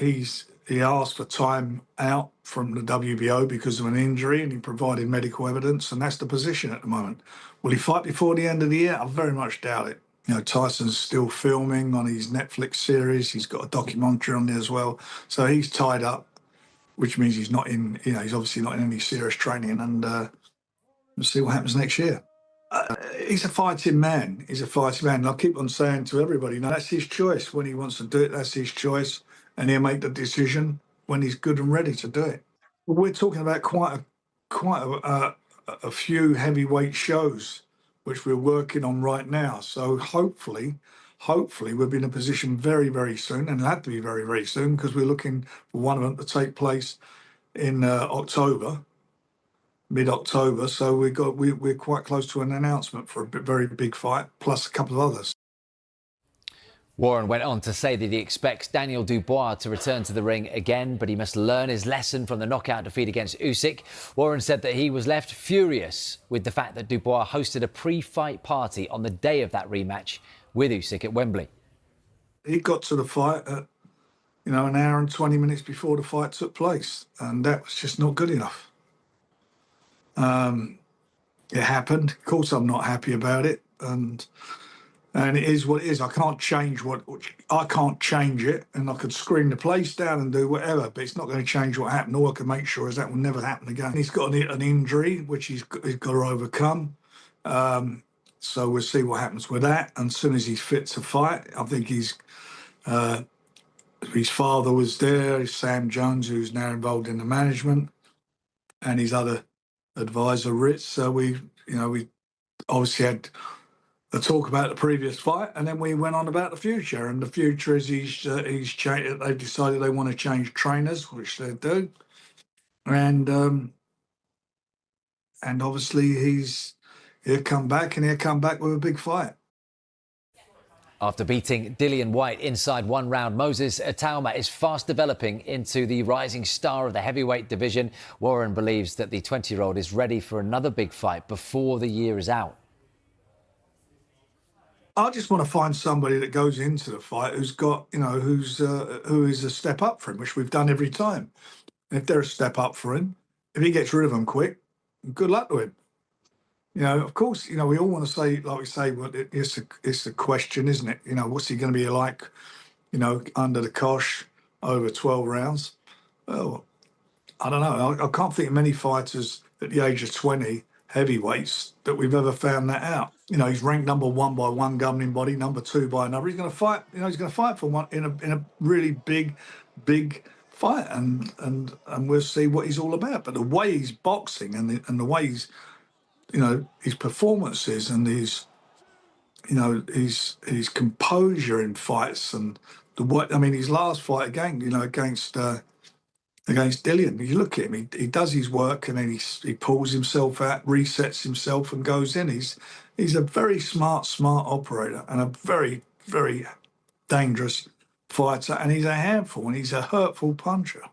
he asked for time out from the WBO because of an injury, and he provided medical evidence, and that's the position at the moment. Will he fight before the end of the year? I very much doubt it. You know, Tyson's still filming on his Netflix series. He's got a documentary on there as well. So he's tied up, which means he's not in, you know, he's obviously not in any serious training, and we'll see what happens next year. He's a fighting man. He's a fighting man. And I keep on saying to everybody, no, that's his choice. When he wants to do it, that's his choice. And he'll make the decision when he's good and ready to do it. We're talking about quite a few heavyweight shows, which we're working on right now. So hopefully we'll be in a position very, very soon, and it'll have to be very, very soon, because we're looking for one of them to take place in October. Mid-October, so we're quite close to an announcement for a very big fight, plus a couple of others. Warren went on to say that he expects Daniel Dubois to return to the ring again, but he must learn his lesson from the knockout defeat against Usyk. Warren said that he was left furious with the fact that Dubois hosted a pre-fight party on the day of that rematch with Usyk at Wembley. He got to the fight at, you know, an hour and 20 minutes before the fight took place, and that was just not good enough. It happened. Of course, I'm not happy about it, and it is what it is. I can't change it, and I could scream the place down and do whatever, but it's not going to change what happened. All I can make sure is that will never happen again. He's got an injury which he's got to overcome. So we'll see what happens with that. And as soon as he's fit to fight, I think his father was there, Sam Jones, who's now involved in the management, and his other advisor Ritz. So we obviously had a talk about the previous fight, and then we went on about the future. And the future is they've decided they want to change trainers, which they do, and obviously he'll come back with a big fight. After beating Dillian Whyte inside one round, Moses Itauma is fast developing into the rising star of the heavyweight division. Warren believes that the 20-year-old is ready for another big fight before the year is out. I just want to find somebody that goes into the fight who's got, you know, who is a step up for him, which we've done every time. And if they're a step up for him, if he gets rid of them quick, good luck to him. You know, of course, you know, we all want to say, like we say, well, it's a question, isn't it? You know, what's he going to be like, you know, under the cosh over 12 rounds? Well, I don't know. I can't think of many fighters at the age of 20, heavyweights, that we've ever found that out. You know, he's ranked number 1 by one governing body, number 2 by another. He's going to fight, you know, he's going to fight for one in a really big fight, and we'll see what he's all about. But the way he's boxing and the way he's, you know, his performances and his composure in fights, and his last fight again, you know, against Dillian. You look at him, he does his work, and then he pulls himself out, resets himself, and goes in. He's a very smart operator, and a very, very dangerous fighter, and he's a handful, and he's a hurtful puncher.